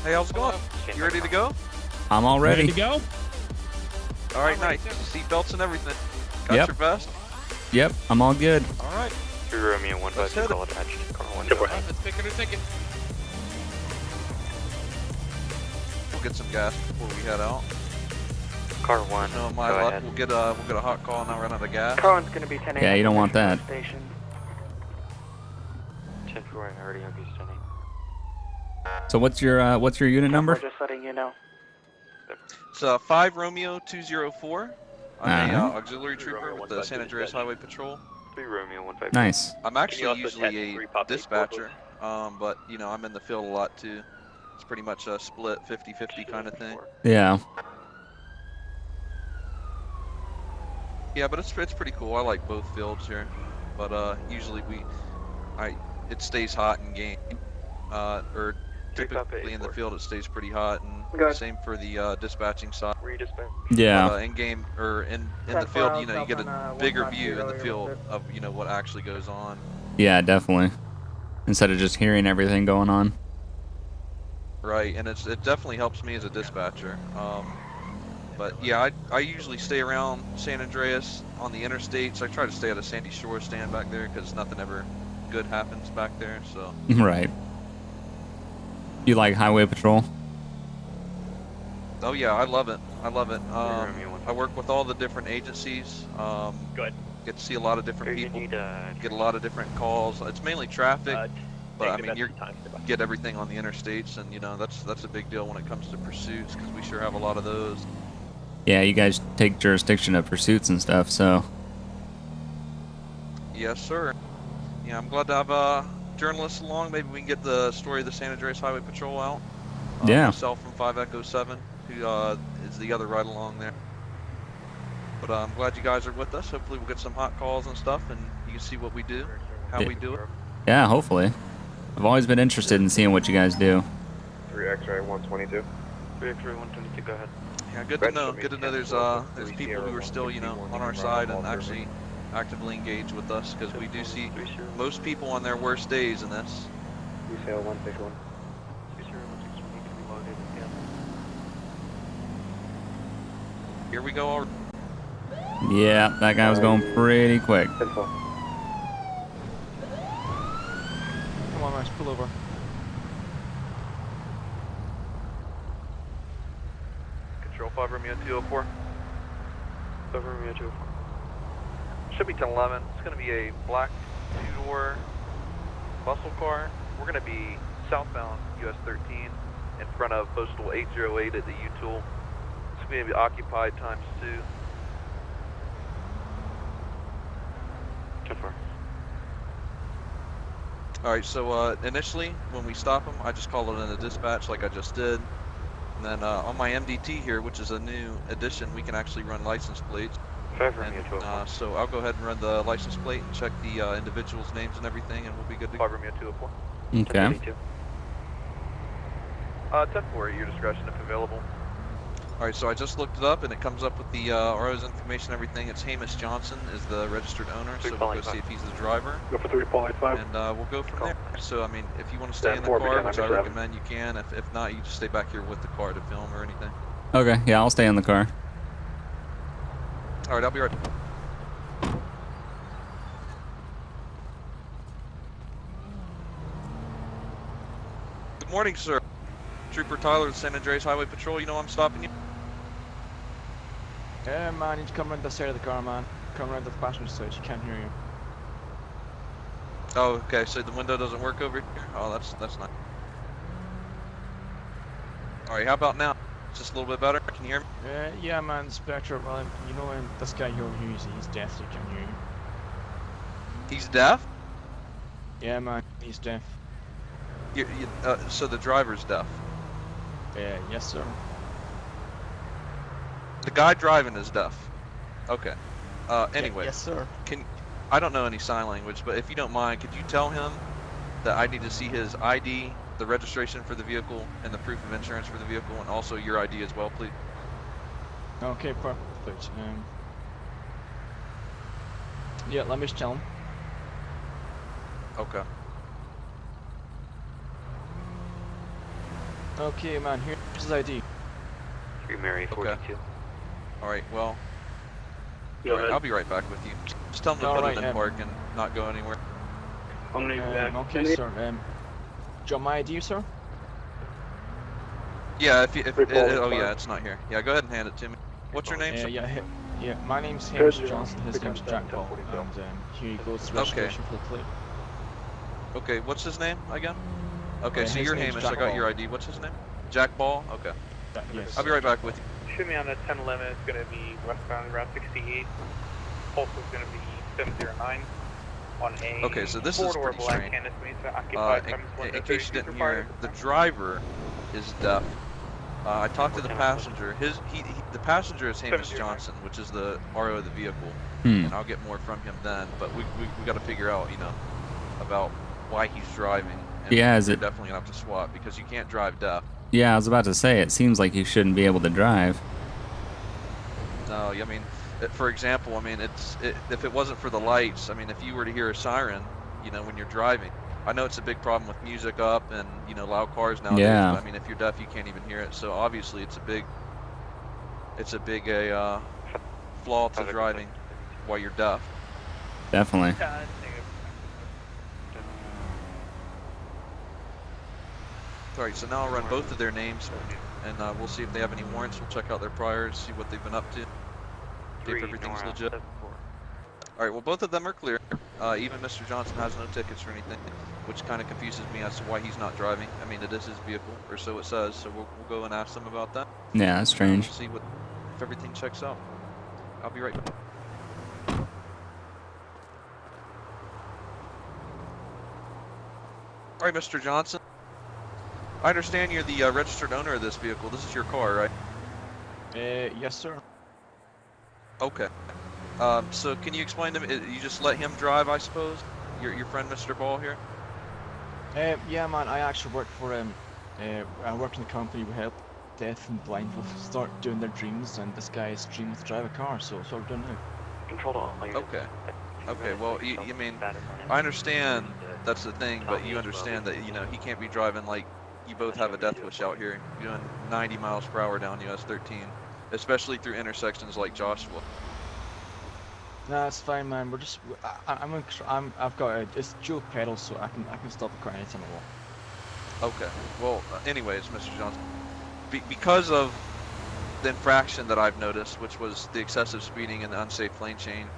Hey, how's it going? You ready to go? I'm all ready. Ready to go? All right, nice. Seat belts and everything. Got Yep. your vest? Yep, I'm all good. All right. Romeo 152 call attached. Car 1. Let's pick her a ticket. We'll get some gas before we head out. Car 1. No, my go luck. ahead. We'll get a hot call and I'll run out of gas. Car 1's gonna be 10 a.m. Yeah, you don't want that. Station. 10 4, I already have you standing. So what's your unit number? We're just letting you know. It's 5 Romeo 204. I'm a Uh-huh. auxiliary trooper with the San Andreas Highway Patrol. 3 Romeo 152. Nice. I'm actually usually a dispatcher, but you know I'm in the field a lot too. It's pretty much a split 50-50 kind of thing. Yeah. Yeah, but it's pretty cool. I like both fields here, but usually it stays hot in game, or typically in the field it stays pretty hot, and same for the dispatching side. Yeah. In game or in the field, you know, you get a bigger view in the field of what actually goes on. Yeah, definitely. Instead of just hearing everything going on. Right, and it definitely helps me as a dispatcher. But yeah, I usually stay around San Andreas on the interstates. I try to stay at a Sandy Shore stand back there because nothing ever good happens back there. So. Right. You like highway patrol? Oh yeah, I love it. I love it. I work with all the different agencies. Good. Get to see a lot of different people. Get a lot of different calls. It's mainly traffic, but I mean you get everything on the interstates, and you know that's a big deal when it comes to pursuits because we sure have a lot of those. Yeah, you guys take jurisdiction of pursuits and stuff, so. Yes, sir. Yeah, I'm glad to have journalists along. Maybe we can get the story of the San Andreas Highway Patrol out. Yeah. Myself from 5 Echo 7, who is the other ride along there. But I'm glad you guys are with us. Hopefully we'll get some hot calls and stuff, and you can see what we do, how we do it. Yeah, hopefully. I've always been interested in seeing what you guys do. 3 X-ray 122. 3 X-ray 122, go ahead. Yeah, good to know. Good to know there's people who are still, you know, on our side and actually actively engaged with us, because we do see most people on their worst days in this. We sail 161. Here we go already. Yeah, that guy was going pretty quick. 10-4. Come on, Max, pull over. Control 5 Romeo 204. 5 Romeo 204. Should be 1011. It's going to be a black two-door muscle car. We're going to be southbound US 13 in front of Postal 808 at the U-Tool. It's going to be occupied times 2. 10-4. Alright, so initially when we stop them, I just call it in a dispatch like I just did. And then on my MDT here, which is a new addition, we can actually run license plates. 5 Romeo 204. So I'll go ahead and run the license plate and check the individual's names and everything, and we'll be good to go. 5 Romeo 204. Okay. 10-4 at your discretion if available. Alright, so I just looked it up and it comes up with the RO's information and everything. It's Hamish Johnson is the registered owner, so we'll go see if he's the driver. Go for 3 Paul 5. And we'll go from there. So, I mean, if you want to stay in the car, which I recommend you can. If not, you just stay back here with the car to film or anything. Okay, yeah, I'll stay in the car. Alright, I'll be right. Good morning, sir. Trooper Tyler, San Andreas Highway Patrol. You know I'm stopping you? Yeah, man, you need to come around the side of the car, man. Come around the passenger side, she can't hear you. Oh, okay, so the window doesn't work over here? Oh, that's nice. Alright, how about now? Is this a little bit better? Can you hear me? Yeah, man, Spectre, well, you know, this guy over here, he's deaf, so he can't hear you. He's deaf? Yeah, man, he's deaf. So the driver's deaf? Yes, sir. The guy driving is deaf. Okay. Anyway. Yes, sir. I don't know any sign language, but if you don't mind, could you tell him that I need to see his ID, the registration for the vehicle, and the proof of insurance for the vehicle, and also your ID as well, please? Okay, perfect. Yeah, let me just tell him. Okay. Okay, man, here's his ID. 3 Mary 42. Alright, well, Go ahead. I'll be right back with you. Just tell them to put Alright, it in park and not go anywhere. I'm gonna be back. Okay, sir. Do you want my ID, sir? Yeah, if Report oh fire. yeah, it's not here. Yeah, go ahead and hand it to me. What's your name, sir? Yeah, my name's Hamish Good. Johnson, his name's Jack Ball, and here he goes, the registration for the plate. Okay, what's his name again? Okay, so his you're name's Hamish, Jack I got Ball. your ID. What's his name? Jack Ball? Okay. Yes. I'll be right back with you. Shoot me on the 1011, it's going to be westbound Route 68. Pulse is going to be 709 on a Okay, so this is four-door pretty black strange. Candace Mesa occupied In, premise window in case you 32 didn't for fire. hear, the driver is deaf. I talked to the passenger. The passenger is Hamish 709. Johnson, which is the RO of the vehicle, Hmm. and I'll get more from him then. But we got to figure out, you know, about why he's driving. And Yeah, is we're it- definitely gonna have to swap because you can't drive deaf. Yeah, I was about to say, it seems like you shouldn't be able to drive. No, I mean, for example, I mean, if it wasn't for the lights, I mean, if you were to hear a siren, you know, when you're driving, I know it's a big problem with music up and, you know, loud cars nowadays. Yeah. But, I mean, if you're deaf, you can't even hear it. So obviously, it's a big flaw to driving while you're deaf. Definitely. All right, so now I'll run both of their names, and we'll see if they have any warrants. We'll check out their priors, see what they've been up to, see if everything's legit. All right, well, both of them are clear. Even Mr. Johnson has no tickets or anything, which kind of confuses me as to why he's not driving. I mean, it is his vehicle, or so it says, so we'll go and ask them about that. Yeah, that's strange. We'll see if everything checks out. I'll be right back. All right, Mr. Johnson. I understand you're the registered owner of this vehicle. This is your car, right? Yes, sir. Okay. So can you explain to me, you just let him drive, I suppose? Your friend, Mr. Ball here? Yeah, man, I actually work for, I work in a company we help deaf and blind people start doing their dreams, and this guy's dreaming to drive a car, so that's what we're doing now. Control all. Okay. Okay, well, you mean, I understand that's the thing, but you understand that, you know, he can't be driving like you both have a death wish out here, doing 90 miles per hour down US 13, especially through intersections like Joshua. Nah, it's fine, man. We're just, I've got it's dual pedals, so I can stop the car anytime I want. Okay. Well, anyways, Mr. Johnson, because of the infraction that I've noticed, which was the excessive speeding and the unsafe lane change,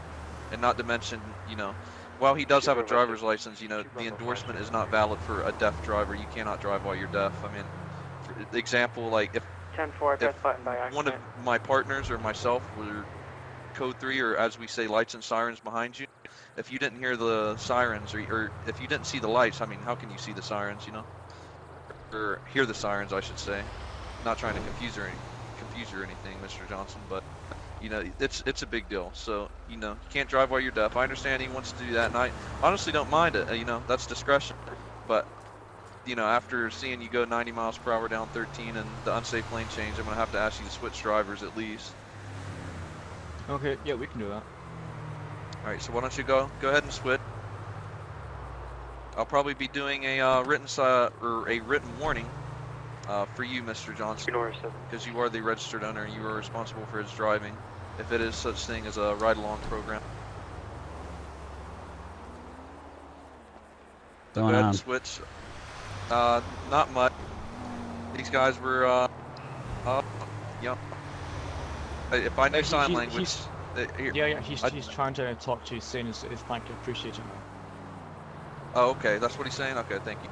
and not to mention, you know, while he does have a driver's license, you know, the endorsement is not valid for a deaf driver. You cannot drive while you're deaf. I mean, for example, like if 10-4, I pressed button by one of accident. my partners or myself were code 3, or as we say, lights and sirens behind you, if you didn't hear the sirens, or if you didn't see the lights, I mean, how can you see the sirens, you know? Or hear the sirens, I should say. Not trying to confuse you or anything, Mr. Johnson, but you know, it's a big deal. So, you know, you can't drive while you're deaf. I understand he wants to do that, and I honestly don't mind it. You know, that's discretion. But, you know, after seeing you go 90 miles per hour down 13 and the unsafe lane change, I'm gonna have to ask you to switch drivers at least. Okay, yeah, we can do that. All right, so why don't you go ahead and switch. I'll probably be doing a written warning for you, Mr. Johnson, because you are the registered owner and you are responsible for his driving, if it is such thing as a ride-along program. Go ahead and switch. Not much. These guys were, yeah. If I knew sign language, here. Yeah, he's trying to talk to you, saying his thank you, appreciate it, man. Oh, okay, that's what he's saying? Okay, thank you.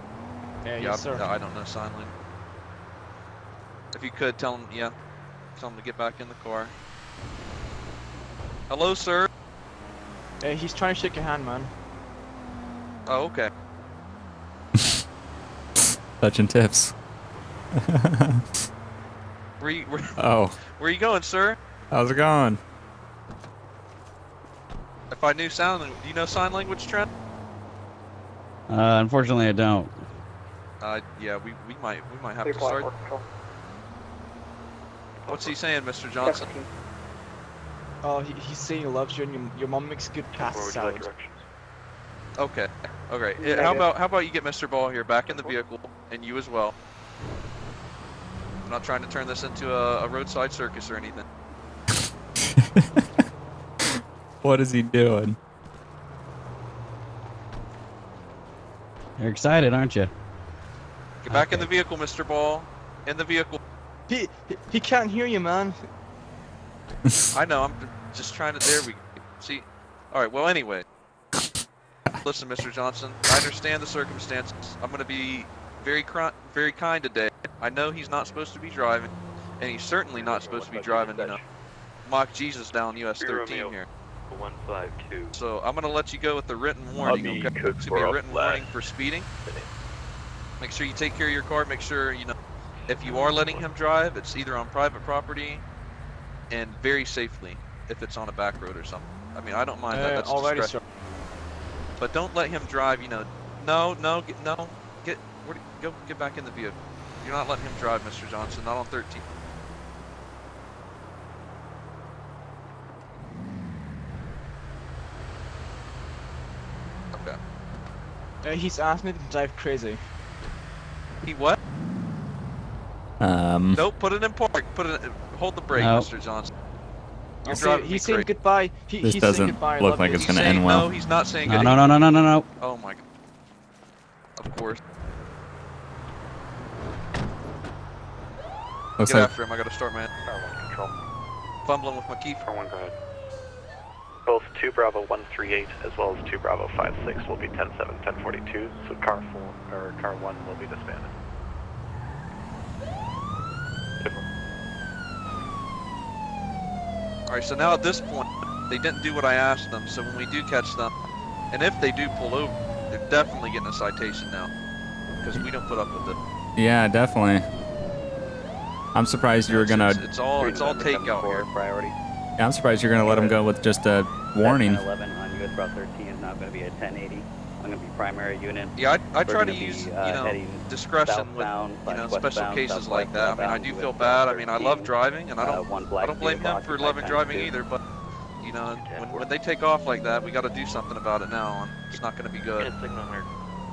Yes, sir. I don't know sign language. If you could tell him, tell him to get back in the car. Hello, sir. He's trying to shake your hand, man. Oh, okay. Touching tips. Oh, Where you going, sir? how's it going? If I knew sign language, do you know sign language, Trent? Unfortunately, I don't. Yeah, we might have to start. What's he saying, Mr. Johnson? Oh, he's saying he loves you, and your mom makes good pasta salad. Okay. Okay. How about you get Mr. Ball here back in the vehicle, and you as well. I'm not trying to turn this into a roadside circus or anything. What is he doing? You're excited, aren't you? Get back in the vehicle, Mr. Ball. In the vehicle. He can't hear you, man. I know, I'm just trying to, there we go. See? Alright, well anyway. Listen, Mr. Johnson, I understand the circumstances. I'm going to be very kind today. I know he's not supposed to be driving, and he's certainly not supposed to be driving, you know, mock Jesus down US 13 here. 152. So I'm going to let you go with the written warning, okay? It's going to be a written warning for speeding. Make sure you take care of your car. Make sure, you know, if you are letting him drive, it's either on private property and very safely if it's on a back road or something. I mean, I don't mind that. That's already, discretion. sir. But don't let him drive, you know. Get back in the vehicle. You're not letting him drive, Mr. Johnson, not on 13. Okay. He's asked me to drive crazy. He what? Nope, put it in park. Hold the brake, Nope. Mr. Johnson. You're He's driving me saying crazy. goodbye. This He's saying doesn't goodbye. I look love like you. it's He's gonna saying end well. no, he's not saying No, good. no. Oh my god. Of course. Looks Get like after him, I gotta start my Car 1 control. fumbling with my key. Car 1, go ahead. Both 2 Bravo 138 as well as 2 Bravo 56 will be 10-7, 1042, so car 1 will be disbanded. Alright, so now at this point, they didn't do what I asked them, so when we do catch them, and if they do pull over, they're definitely getting a citation now. Because we don't put up with it. yeah, definitely. I'm surprised you were gonna. It's all takeout here. Priority. Yeah, I'm surprised you're gonna let him go with just a warning. 11 on US Route 13 is now going to be a 1080. I'm going to be primary unit. Yeah, I We're try to gonna be, use, heading discretion with, southbound / special westbound, cases like that. I mean, I do southwest feel bound bad. I US mean, I 13, love driving, and I one don't black blame him for vehicle loving occupied driving times 2. either, but, you know, when they take off like that, we gotta do something about it now, and it's not gonna be good.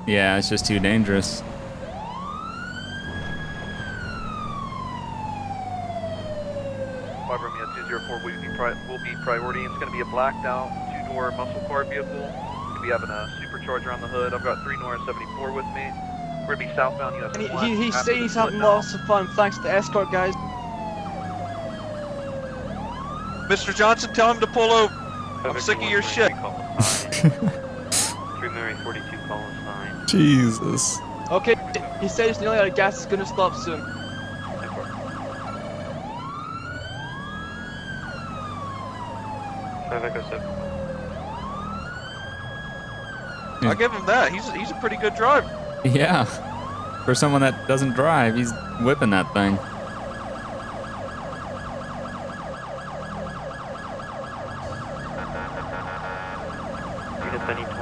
Yeah, it's just too dangerous. FiveM, 204 will be priority. It's going to be a blacked out 2-door muscle car vehicle. We'll be having a supercharger on the hood. I've got 3 Nora 74 with me. We're going to be southbound US And 1. he after says the he's split having down. lots of fun thanks to the escort guys. Mr. Johnson, tell him to pull over. I'm sick of your shit. 3 Mary 42, call us 9. Jesus. Okay, he says nearly our gas is gonna stop soon. I give him that. He's a pretty good driver. Yeah. For someone that doesn't drive, he's whipping that thing. Units, any 20.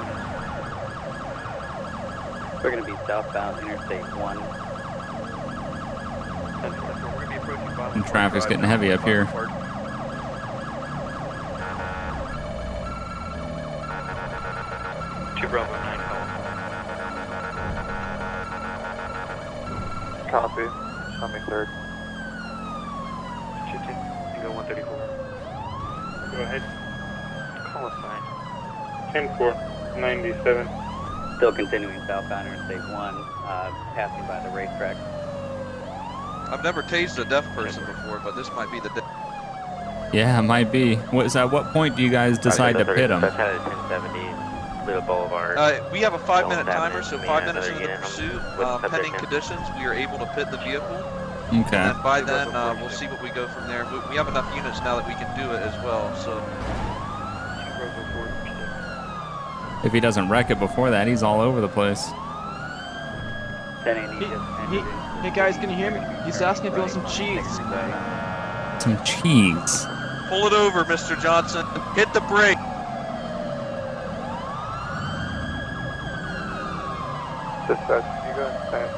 We're going to be southbound Interstate 1. We're going to be approaching Violent And Park traffic's Drive getting now. heavy up here. Violent Park. Bravo 9, Copy. Show me 3rd. you go 134. Go ahead. Call us 10-4, 97. Still continuing southbound Interstate 1, passing by the racetrack. I've never tased a deaf person before, but this might be the day. Yeah, it might be. At what point do you guys decide to pit him? That's headed 1070, Little Boulevard. We have a 5-minute Don't have timer, it. so We 5 have minutes another into the unit on pursuit, with pending subject conditions, we are able to pit the vehicle. Okay. And by then, we'll see what we go from there. We have enough units now that we can do it as well, so. If he doesn't wreck it before that, he's all over the place. 1080 just entered Hey guys, can you hear me? He's asking if you want some cheese. Some cheese. Pull it over, Mr. Johnson. Hit the brake. Dispatch, you go and send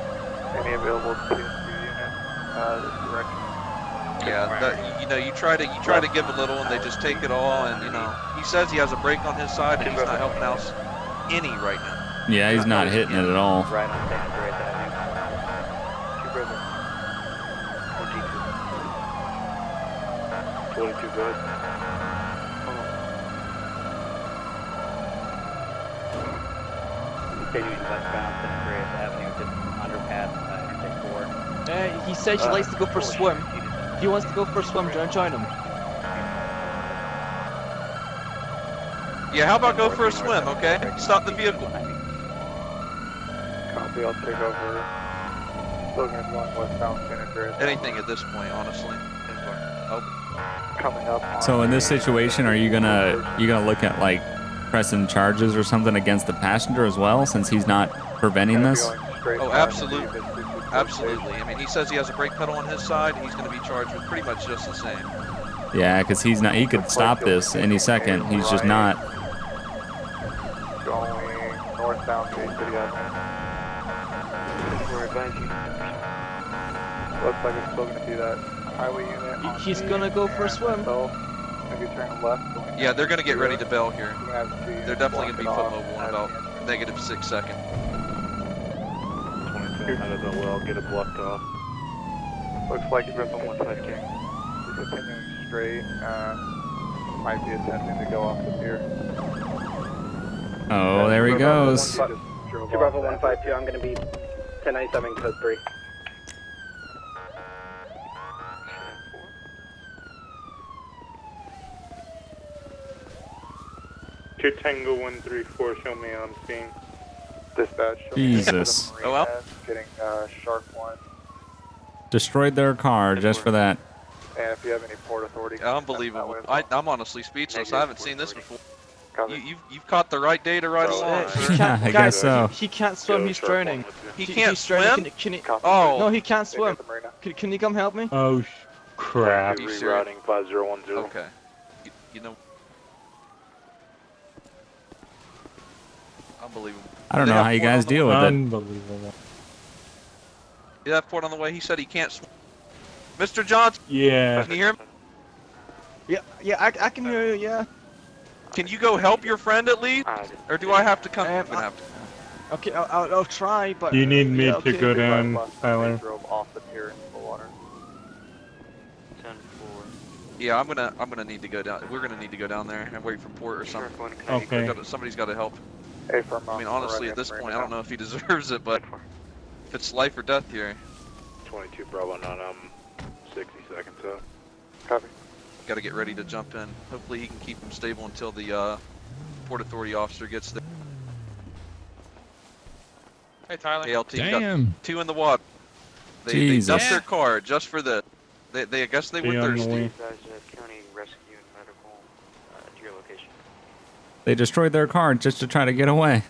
any available TSU unit, this direction. Yeah, you know, you try to give a little, and they just take it all. And you know, he says he has a brake on his side, and he's not helping out any right now. Yeah, he's not hitting it at all. right on San Andreas Highway. 22 good. Continuing westbound San Andreas Avenue, just underpass, Interstate 4. He says he likes to go for a swim. He wants to go for a swim. Join him. Yeah, how about go for a swim, okay? Stop the vehicle. Copy, I'll take over. Still gonna be going westbound San Andreas. Anything at this point, honestly. Coming up. So in this situation, are you gonna look at like pressing charges or something against the passenger as well, since he's not preventing this? Oh, absolutely. Absolutely. I mean, he says he has a brake pedal on his side. He's going to be charged with pretty much just the same. Yeah, because he's not. He could stop this any second. He's just not. Going northbound Bay City Avenue. Looks like it's still gonna be that highway unit. He's gonna go for a swim. So, maybe turn left. Yeah, they're going to get ready to bail here. You're gonna have to see They're definitely going to be block foot it mobile in off about at the end. -6 seconds. 22 out of the well, get it blocked off. Looks like you're from 15 King. He's continuing straight. Might be attempting to go off the pier. Oh, there he goes. 2 Bravo 152, I'm going to be 1097 code 3. Two Tango 134, show me on scene. Dispatch. Show me Jesus. the Oh, well. Getting Shark 1. Destroyed their car just for that. And if you have any port authority. Unbelievable. I'm honestly speechless. I haven't seen this before. Copy. You've caught the right day to ride along, He sir. can't, I guys, guess so. He can't swim. He's drowning. He can't He's drowning. swim? Can he? Oh. No, he can't Stay swim. at the marina. Can you come help me? Oh, crap. You serious? Rerouting 5010. Okay. You know. Unbelievable. I don't They know have how you port guys on the deal way. with it. Unbelievable. You have port on the way. He said he can't swim. Mr. Johnson, Yeah. can you hear him? Yeah, I can hear you. Yeah. Can you go help your friend at least? Or do I have to come? I'm gonna have to. Okay, I'll try, but You need me yeah, to okay. go down, Tyler. Drove off the pier into the water. 10-4. Yeah, I'm gonna need to go down. We're gonna need to go down there and wait for port or something. Okay. Somebody's got to help. Hey, for I mean, honestly, at this point, I don't know if he deserves it, but if it's life or death here, 22 Bravo, not 60 seconds out. Copy. got to get ready to jump in. Hopefully, he can keep him stable until the Port Authority officer gets there. Hey, Tyler. ALT got Damn. 2 in the water. They Jesus. dumped their car just for the. They I guess they were Stay on the thirsty. way. County Rescue and Medical to your location. They destroyed their car just to try to get away.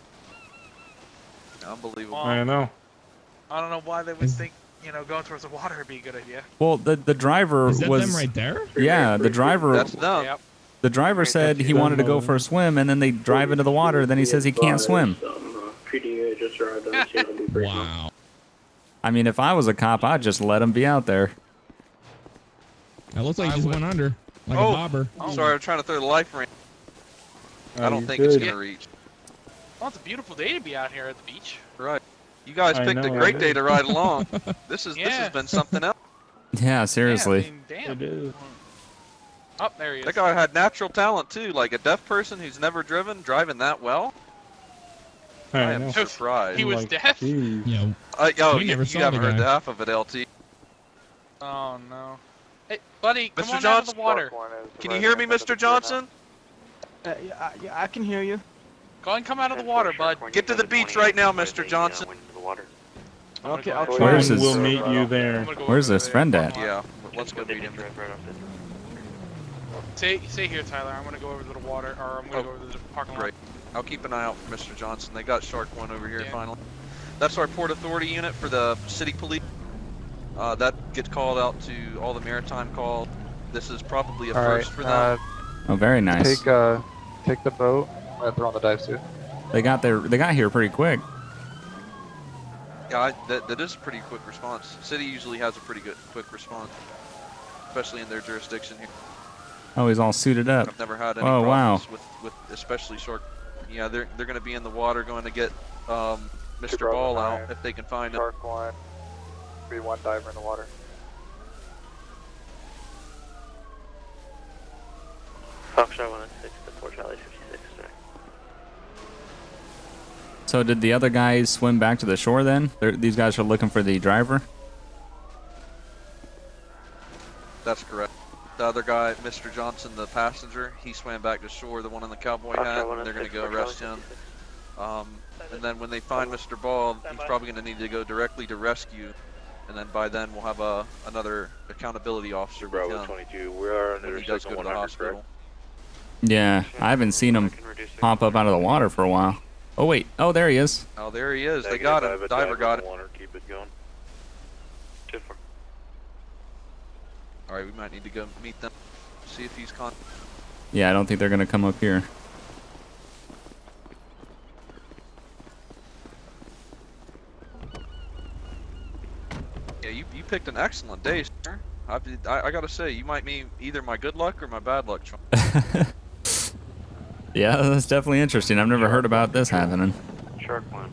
Unbelievable. I know. I don't know why they would think, going towards the water would be a good idea. Well, the driver Is that was. them right there? Yeah, the driver. That's dumb. Yep. The driver said he wanted to go for a swim, and then they drive into the water. Then he says he can't swim. Wow. I mean, if I was a cop, I'd just let him be out there. That looks like he just went under. Like Oh. a bobber. Sorry, I'm trying to throw the life ring. I don't you think it's good? gonna reach. Well, it's a beautiful day to be out here at the beach. Right. You guys I picked a know, great it day is. to ride along. This has Yeah. been something else. Yeah, seriously. Yeah, I mean, damn. It is. Oh, there he is. That guy had natural talent too, like a deaf person who's never driven, driving that well. I I am know. surprised. He was Like, deaf? geez. Yeah. Oh, We never you saw haven't the heard guy. half of it, LT. Oh, no. Hey, buddy, come Mr. on out of Johnson? the water. Can you hear me, Mr. Johnson? Yeah, I can hear you. Go and come out of the water, bud. Get to the beach right now, Mr. Johnson. Okay, go I'll ahead. try. Where's Fine, his- we'll meet you I'm there. gonna go Where's over this there. friend at? Yeah, let's go meet him. Stay here, Tyler. I'm gonna go over to the water, or I'm gonna go over to the parking lot. Great. I'll keep an eye out for Mr. Johnson. They got Shark 1 over here Yeah. finally. That's our Port Authority unit for the city police. That gets called out to all the maritime calls. This is probably a first for them. Oh, very nice. Take the boat. I'm gonna throw on the dive suit. They got here pretty quick. Yeah, that is a pretty quick response. City usually has a pretty good quick response, especially in their jurisdiction here. Oh, he's all suited up. I've never had any Oh, wow. problems with especially Shark. Yeah, they're going to be in the water going to get Mr. Bravo Ball out 9. if they can find him. Shark 1. Be one diver in the water. Rockstar 106 to 4 Charlie 56, sir. So did the other guys swim back to the shore then? These guys are looking for the driver? That's correct. The other guy, Mr. Johnson, the passenger, he swam back to shore, the one in the cowboy hat, and they're going to go arrest him. And then when they find Mr. Ball, he's probably going to need to go directly to rescue, and then by then we'll have another accountability officer with Bravo him 22, we are when under he does second go to the 100, hospital. correct? Yeah, I haven't seen him pop up out of the water for a while. Oh wait, oh there he is. Oh, there he is. They Negative, got I him. have a Diver got him. Water, keep it going. 10-4. All right, we might need to go meet them, see if he's Yeah, I don't think they're gonna come up here. Yeah, you picked an excellent day, sir. I gotta say, you might be either my good luck or my bad luck. Yeah, that's definitely interesting. I've never heard about this happening. Shark 1.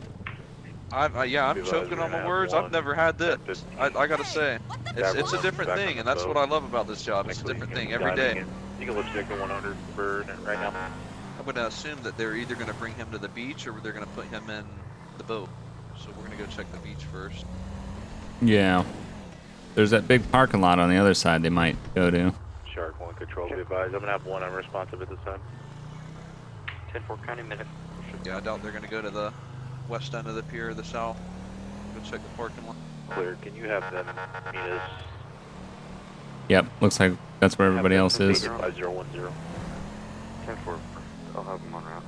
I'm choking on my words. I've never had this. I gotta say, it's a different thing, and that's what I love about this job. It's a different thing every day. You can look at the 100 bird right now. I'm gonna assume that they're either gonna bring him to the beach or they're gonna put him in the boat. So we're gonna go check the beach first. Yeah. There's that big parking lot on the other side they might go to. Shark 1 control, be advised. I'm gonna have one unresponsive at this time. 10-4 County Medic. Yeah, I doubt they're gonna go to the west end of the pier or the south. Go check the parking lot. Clear. Can you have them meet us? Yep, looks like that's where everybody else is. 5010. 10-4. I'll have them on route.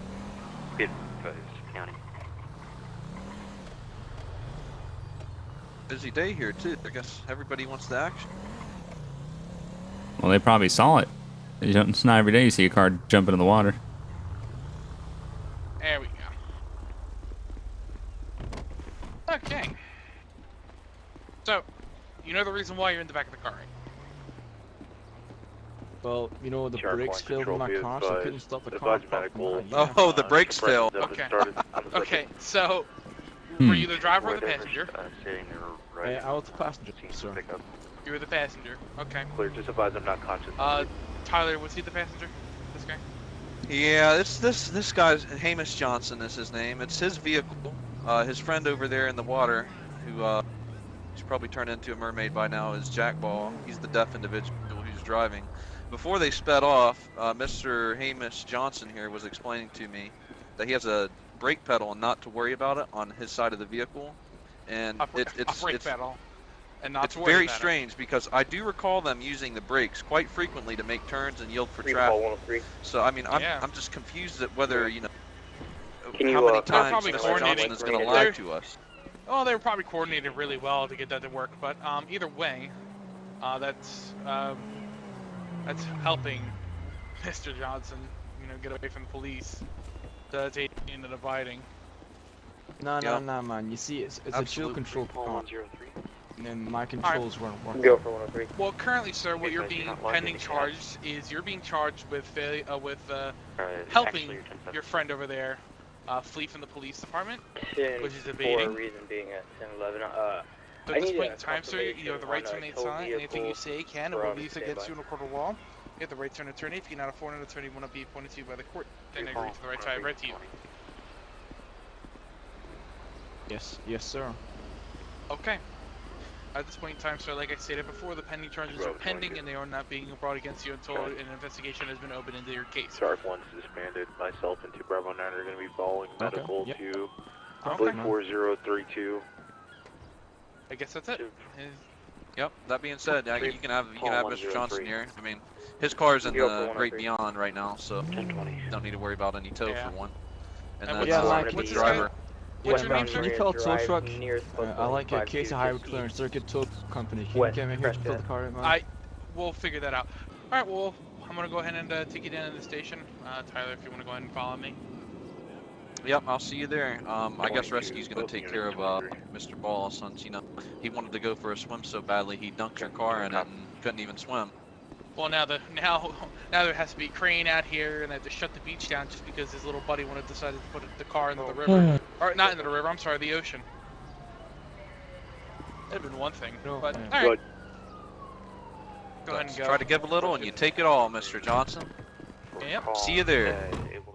Good. County. Busy day here too. I guess everybody wants the action. Well, they probably saw it. It's not every day you see a car jump into the water. There we go. Okay. So, you know the reason why you're in the back of the car, right? Well, you know, the Shark brakes 1 failed in my control, car, be so I advised. couldn't stop the Advise car. medical. Oh, the brakes failed. Okay. Okay. Okay, so, were you the driver or the passenger? I was the passenger, sir. You were the passenger. Okay. Clear. Just advise I'm not conscious. Tyler, was he the passenger? This guy? Yeah, it's this guy's Hamish Johnson is his name. It's his vehicle. His friend over there in the water, who he's probably turned into a mermaid by now, is Jack Ball. He's the deaf individual who's driving. Before they sped off, Mr. Hamish Johnson here was explaining to me that he has a brake pedal and not to worry about it on his side of the vehicle, and it's brake pedal. And not it's to worry very about strange because I do recall them using the brakes quite frequently to make turns and yield for traffic. So I mean, I'm just confused at whether how many times Mr. Johnson is going to lie to us. Oh, they were probably coordinated really well to get that to work, but either way, that's helping Mr. Johnson, get away from the police. That's aiding and abiding. No, man. You see, it's a chill control car. And my controls weren't working. Go for 103. Well, currently, sir, what you're being pending charged is you're being charged with helping your friend over there flee from the police department, which is evading. Reason being at 10-11. So at this point in time, sir, you have the right to remain silent. Anything you say can and will be used against you in a court of law. You have the right to an attorney. If you cannot afford an attorney, will not be appointed to you by the court. Then agree to the right to I read to you. Yes, sir. Okay. At this point in time, sir, like I stated before, the pending charges are pending and they are not being brought against you until an investigation has been opened into your case. Shark 1 disbanded. Myself and 2 Bravo 9 are going to be following medical Yep. to Okay. 4032. I guess that's it. Yep. That being said, you can have Mr. Johnson here. I mean, his car's in the Great Beyond right now, so 1020. don't need to worry about any tow Yeah. for one. And And then what's what's the the driver? What's your name, Can sir? you call tow truck? I like a case of highway clearance circuit tow company. Can you get me here to fill the car out, man? We'll figure that out. All right. Well, I'm gonna go ahead and take you down to the station, Tyler. If you want to go ahead and follow me. Yep, I'll see you there. I guess Rescue's gonna take care of Mr. Ball since he wanted to go for a swim so badly he dunked your car in it and couldn't even swim. Well, now there has to be a crane out here, and they have to shut the beach down just because his little buddy decided to put the car into the river, or not into the river. I'm sorry, the ocean. That'd have been one thing, but all right. Go ahead and go. Try to give a little, and you take it all, Mr. Johnson. Yep. See you there. It will